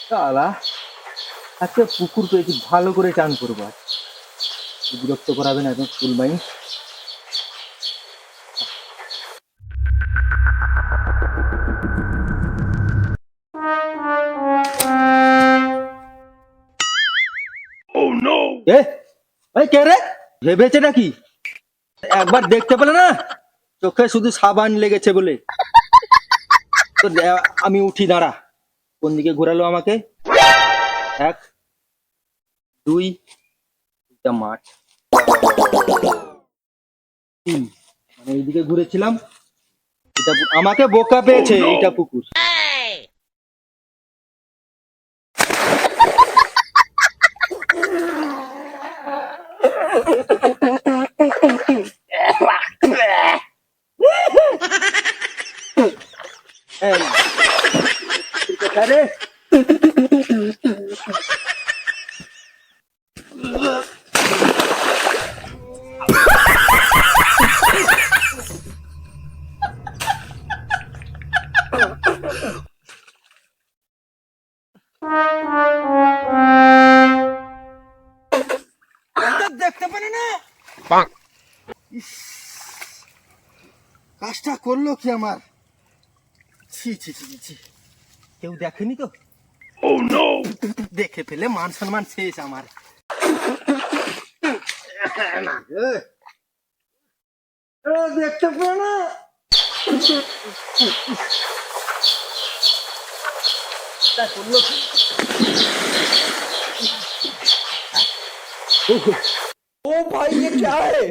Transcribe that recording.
শালা, আজকে পুকুর পেয়েছি, ভালো করে চান করবো আজ। বিরক্ত করাবে না একদম ফুল মাইন্ড। এ এই কে রে? ভেবেছে নাকি একবার দেখতে পেলে না? চোখে শুধু সাবান লেগেছে বলে। তো আমি উঠি, দাঁড়া। কোন দিকে ঘোরালো আমাকে? এক, দুই, এটা মাঠ, তিন, মানে এইদিকে ঘুরেছিলাম। এটা আমাকে বোকা পেয়েছে, এটা পুকুর। এই, পুকুর কোথায় রে? দেখতে পারি না। কাজটা করলো কি আমার? ছি ছি ছি ছি ছি। কেউ দেখেনি তো? দেখে ফেলে মান সম্মান শেষ আমার। দেখতে পাও না? তা করলো কি? ओ भाई ये क्या है?